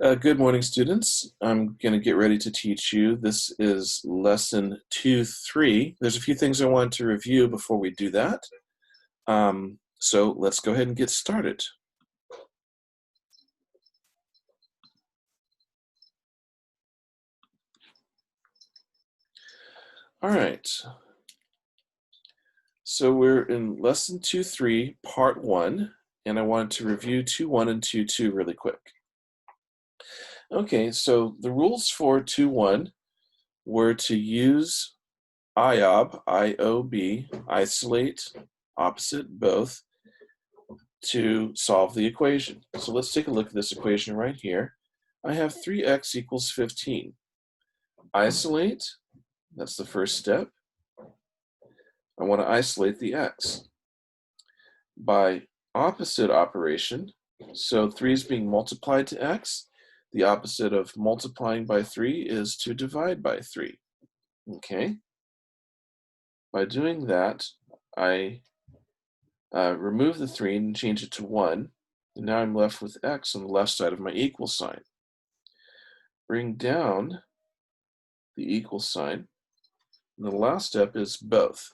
Good morning, students. I'm going to get ready to teach you. This is lesson 2-3. There's a few things I want to review before we do that. So let's go ahead and get started. All right. So we're in lesson 2-3, part 1, and I wanted to review 2-1 and 2-2 really quick. Okay, so the rules for 2-1 were to use IOB, I-O-B, isolate, opposite, both, to solve the equation. So let's take a look at this equation right here. I have 3x equals 15. Isolate, that's the first step. I want to isolate the x. By opposite operation, so 3 is being multiplied to x, the opposite of multiplying by 3 is to divide by 3. Okay? By doing that, I remove the 3 and change it to 1. And now I'm left with x on the left side of my equal sign. Bring down the equal sign. And the last step is both.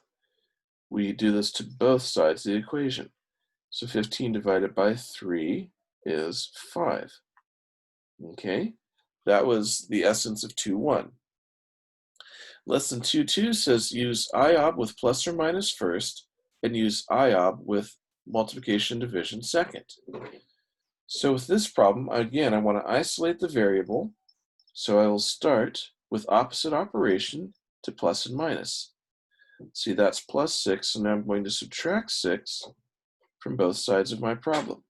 We do this to both sides of the equation. So 15 divided by 3 is 5. Okay, that was the essence of 2-1. Lesson 2-2 says use IOB with plus or minus first and use IOB with multiplication and division second. So with this problem, again, I want to isolate the variable. So I will start with opposite operation to plus and minus. See, that's plus 6, so now I'm going to subtract 6 from both sides of my problem.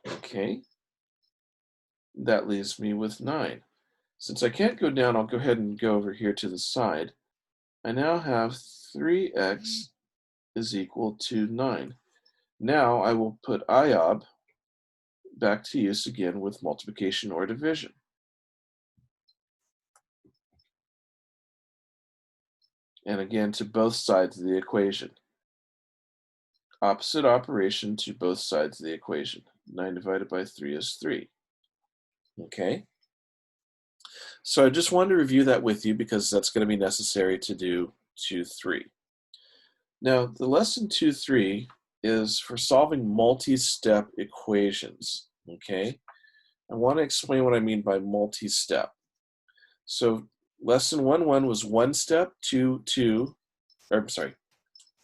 Okay, that leaves me with 9. Since I can't go down, I'll go ahead and go over here to the side. I now have 3x is equal to 9. Now I will put IOB back to use again with multiplication or division. And again to both sides of the equation. Opposite operation to both sides of the equation. 9 divided by 3 is 3. Okay? So I just wanted to review that with you because that's going to be necessary to do 2-3. Now, the lesson 2-3 is for solving multi-step equations. Okay? I want to explain what I mean by multi-step. So lesson 1-1 was one step,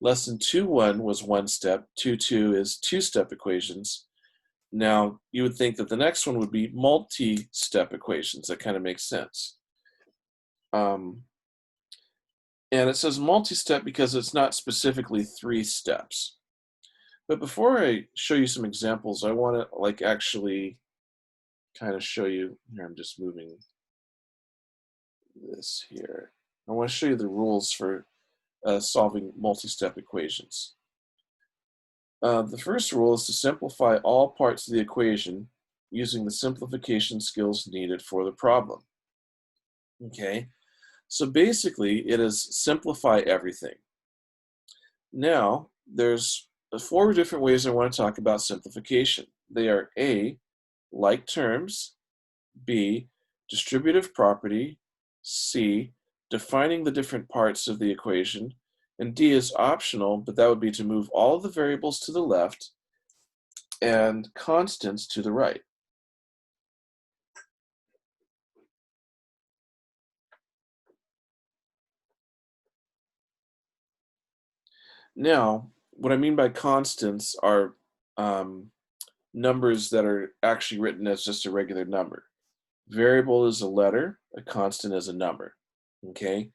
lesson 2-1 was one step, 2-2 is two-step equations. Now, you would think that the next one would be multi-step equations. That kind of makes sense. And it says multi-step because it's not specifically 3 steps. But before I show you some examples, I want to actually kind of show you, here I'm just moving this here. I want to show you the rules for solving multi-step equations. The first rule is to simplify all parts of the equation using the simplification skills needed for the problem. Okay, so basically it is simplify everything. Now, there's 4 different ways I want to talk about simplification. They are A, like terms, B, distributive property, C, defining the different parts of the equation, and D is optional, but that would be to move all of the variables to the left and constants to the right. Now, what I mean by constants are numbers that are actually written as just a regular number. Variable is a letter, a constant is a number. Okay?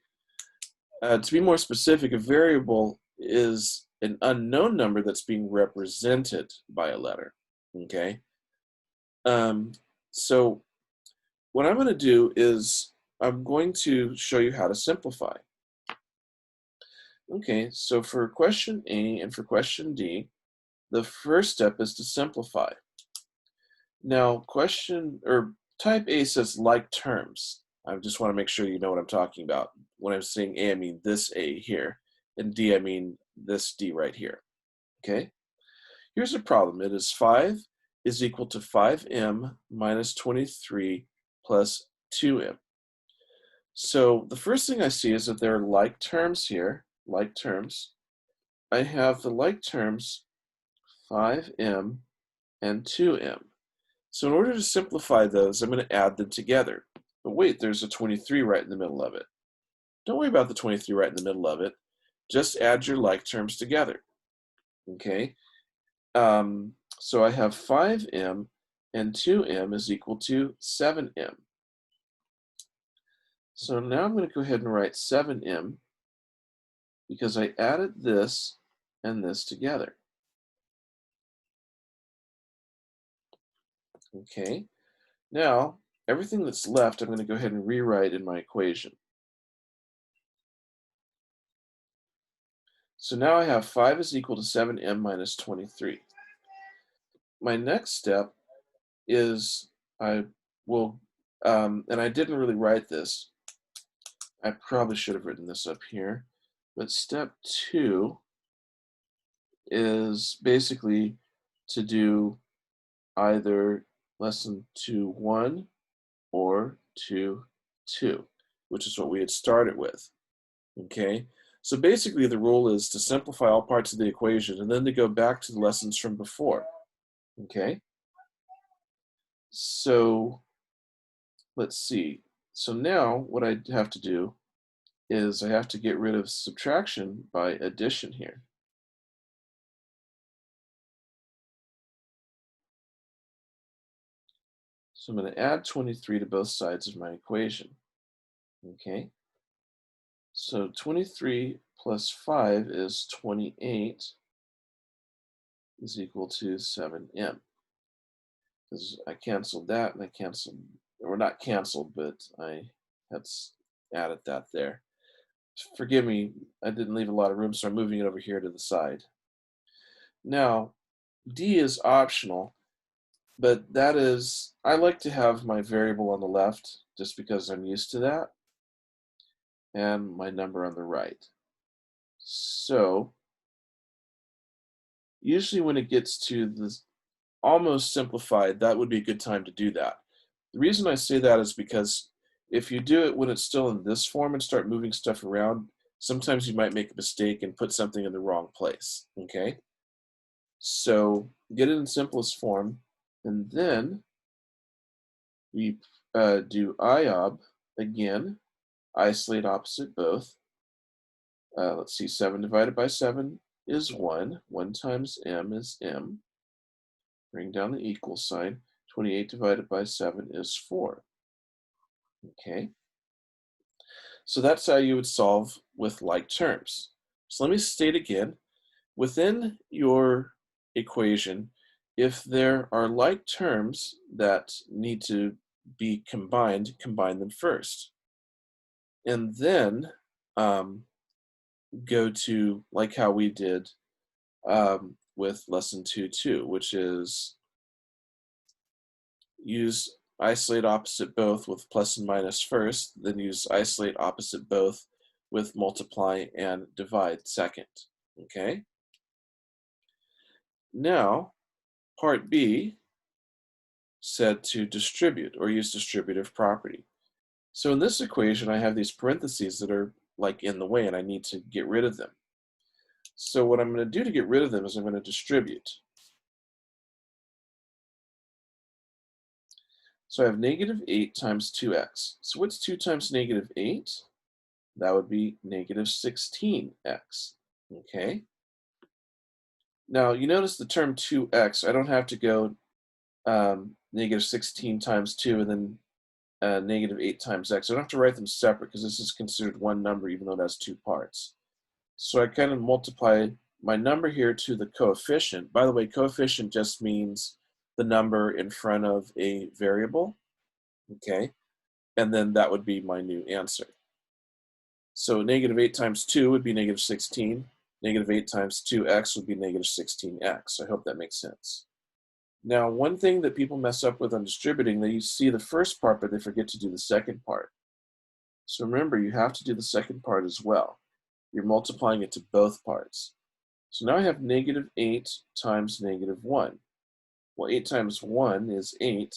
To be more specific, a variable is an unknown number that's being represented by a letter. Okay? So what I'm going to do is I'm going to show you how to simplify. Okay, so for question A and for question D, the first step is to simplify. Now, type A says like terms. I just want to make sure you know what I'm talking about. When I'm saying A, I mean this A here, and D, I mean this D right here. Okay? Here's the problem. It is 5 is equal to 5m minus 23 plus 2m. So the first thing I see is that there are like terms here, like terms. I have the like terms 5m and 2m. So in order to simplify those, I'm going to add them together. But wait, there's a 23 right in the middle of it. Don't worry about the 23 right in the middle of it. Just add your like terms together. Okay? So I have 5m and 2m is equal to 7m. So now I'm going to go ahead and write 7m because I added this and this together. Okay, now everything that's left I'm going to go ahead and rewrite in my equation. So now I have 5 is equal to 7m minus 23. My next step is I will, and I didn't really write this, I probably should have written this up here, but step 2 is basically to do either lesson 2-1 or 2-2, which is what we had started with. Okay, so basically the rule is to simplify all parts of the equation and then to go back to the lessons from before. Okay, so let's see. So now what I have to do is I have to get rid of subtraction by addition here. So I'm going to add 23 to both sides of my equation. Okay, so 23 plus 5 is 28 is equal to 7m. Because I canceled that and I canceled, or not canceled, but I had added that there. Forgive me, I didn't leave a lot of room, so I'm moving it over here to the side. Now, D is optional, but that is, I like to have my variable on the left just because I'm used to that, and my number on the right. So, usually when it gets to the almost simplified, that would be a good time to do that. The reason I say that is because if you do it when it's still in this form and start moving stuff around, sometimes you might make a mistake and put something in the wrong place, okay? So get it in simplest form, and then we do IOB again, isolate opposite both. Let's see, 7 divided by 7 is 1. 1 times m is m. Bring down the equal sign. 28 divided by 7 is 4. Okay, so that's how you would solve with like terms. So let me state again, within your equation, if there are like terms that need to be combined, combine them first. And then go to, like how we did with lesson 2-2, which is use isolate opposite both with plus and minus first, then use isolate opposite both with multiply and divide second. Okay? Now, part B said to distribute or use distributive property. So in this equation, I have these parentheses that are like in the way and I need to get rid of them. So what I'm going to do to get rid of them is I'm going to distribute. So I have negative 8 times 2x. So what's 2 times negative 8? That would be negative 16x. Okay. Now you notice the term 2x, I don't have to go negative 16 times 2 and then negative 8 times x. I don't have to write them separate because this is considered one number even though it has two parts. So I kind of multiply my number here to the coefficient. By the way, coefficient just means the number in front of a variable. Okay. And then that would be my new answer. So negative 8 times 2 would be negative 16. Negative 8 times 2x would be negative 16x. I hope that makes sense. Now, one thing that people mess up with on distributing, they see the first part, but they forget to do the second part. So remember, you have to do the second part as well. You're multiplying it to both parts. So now I have negative 8 times negative 1. Well, 8 times 1 is 8,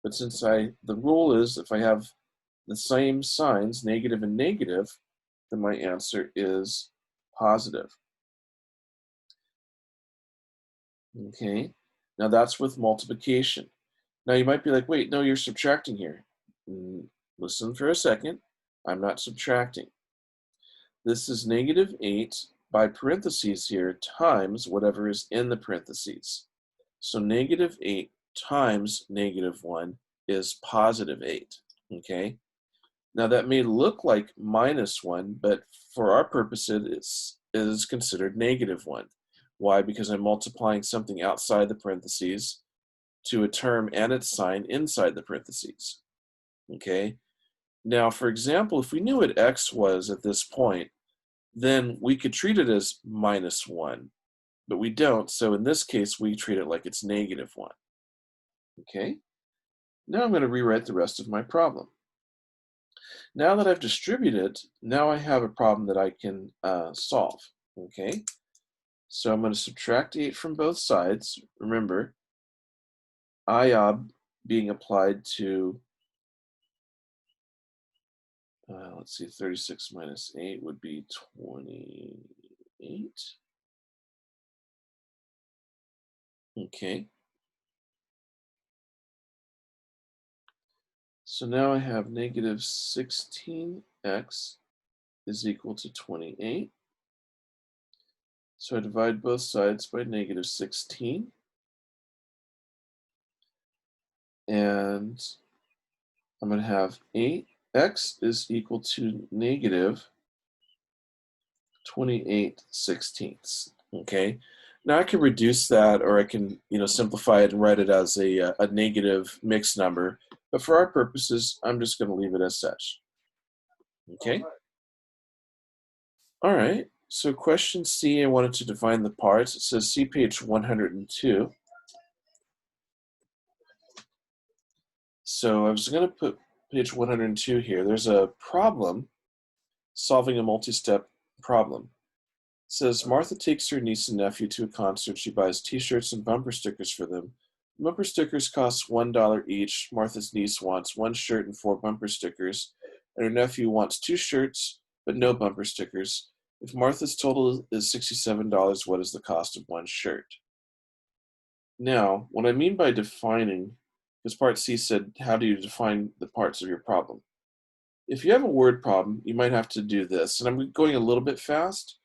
but since the rule is if I have the same signs, negative and negative, then my answer is positive. Okay, now that's with multiplication. Now you might be like, wait, no, you're subtracting here. Listen for a second. I'm not subtracting. This is negative 8 by parentheses here times whatever is in the parentheses. So negative 8 times negative 1 is positive 8. Okay. Now that may look like minus 1, but for our purposes, it is considered negative 1. Why? Because I'm multiplying something outside the parentheses to a term and its sign inside the parentheses. Okay. Now, for example, if we knew what x was at this point, then we could treat it as minus 1, but we don't. So in this case, we treat it like it's negative 1. Okay. Now I'm going to rewrite the rest of my problem. Now that I've distributed, now I have a problem that I can solve. Okay. So I'm going to subtract 8 from both sides. Remember, IOB being applied to, let's see, 36 minus 8 would be 28. Okay. So now I have negative 16x is equal to 28. So I divide both sides by negative 16. And I'm going to have 8x is equal to negative 28/16. Okay. Now I can reduce that, or I can, simplify it and write it as a negative mixed number. But for our purposes, I'm just going to leave it as such. Okay. All right. So question C, I wanted to define the parts. It says see page 102. So I was going to put page 102 here. There's a problem solving a multi-step problem. It says Martha takes her niece and nephew to a concert. She buys t-shirts and bumper stickers for them. Bumper stickers cost $1 each. Martha's niece wants 1 shirt and 4 bumper stickers, and her nephew wants 2 shirts but no bumper stickers. If Martha's total is $67, what is the cost of 1 shirt? Now, what I mean by defining, because part C said, how do you define the parts of your problem? If you have a word problem, you might have to do this. And I'm going a little bit fast,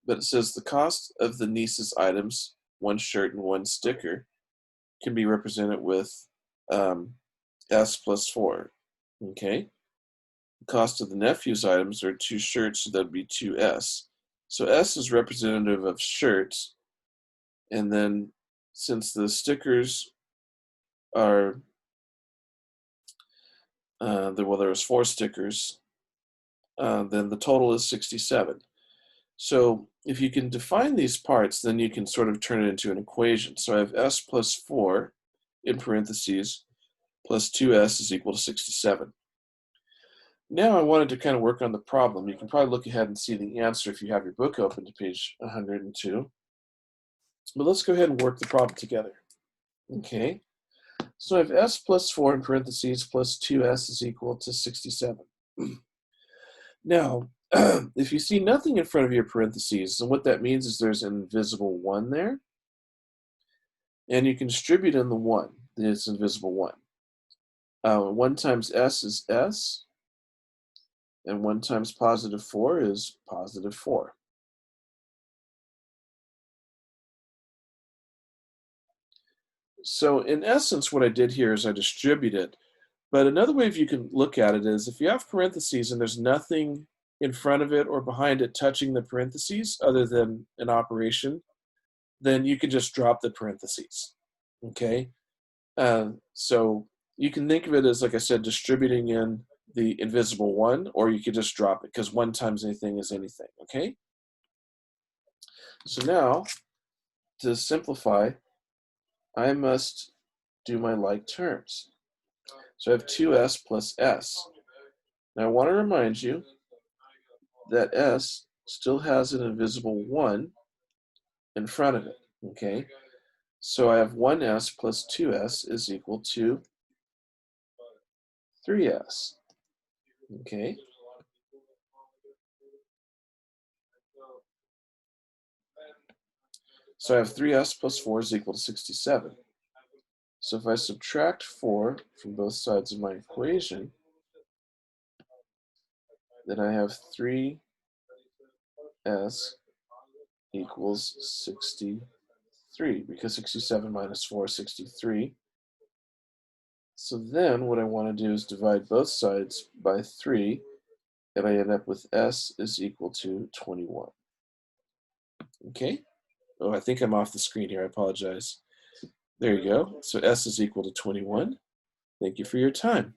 but it says the cost of the niece's items, 1 shirt and 1 sticker, can be represented with S plus 4. Okay? The cost of the nephew's items are 2 shirts, so that would be 2S. So S is representative of shirts, and then since the stickers are, there was 4 stickers, then the total is 67. So if you can define these parts, then you can sort of turn it into an equation. So I have S plus 4 in parentheses plus 2S is equal to 67. Now I wanted to kind of work on the problem. You can probably look ahead and see the answer if you have your book open to page 102. But let's go ahead and work the problem together. Okay, so I have S plus 4 in parentheses plus 2S is equal to 67. Now, if you see nothing in front of your parentheses, then what that means is there's an invisible 1 there. And you can distribute in the 1, then it's invisible 1. 1 times S is S, and 1 times positive 4 is positive 4. So in essence, what I did here is I distributed. But another way you can look at it is if you have parentheses and there's nothing in front of it or behind it touching the parentheses other than an operation, then you can just drop the parentheses. Okay? So you can think of it as, like I said, distributing in the invisible 1, or you could just drop it because 1 times anything is anything. Okay? So now, to simplify, I must do my like terms. So I have 2S plus S. Now I want to remind you that S still has an invisible 1 in front of it. Okay? So I have 1s plus 2s is equal to 3s. Okay. So I have 3s plus 4 is equal to 67. So if I subtract 4 from both sides of my equation, then I have 3s equals 63, because 67 minus 4 is 63. So then what I want to do is divide both sides by 3, and I end up with s is equal to 21. Okay? Oh, I think I'm off the screen here. I apologize. There you go. So s is equal to 21. Thank you for your time.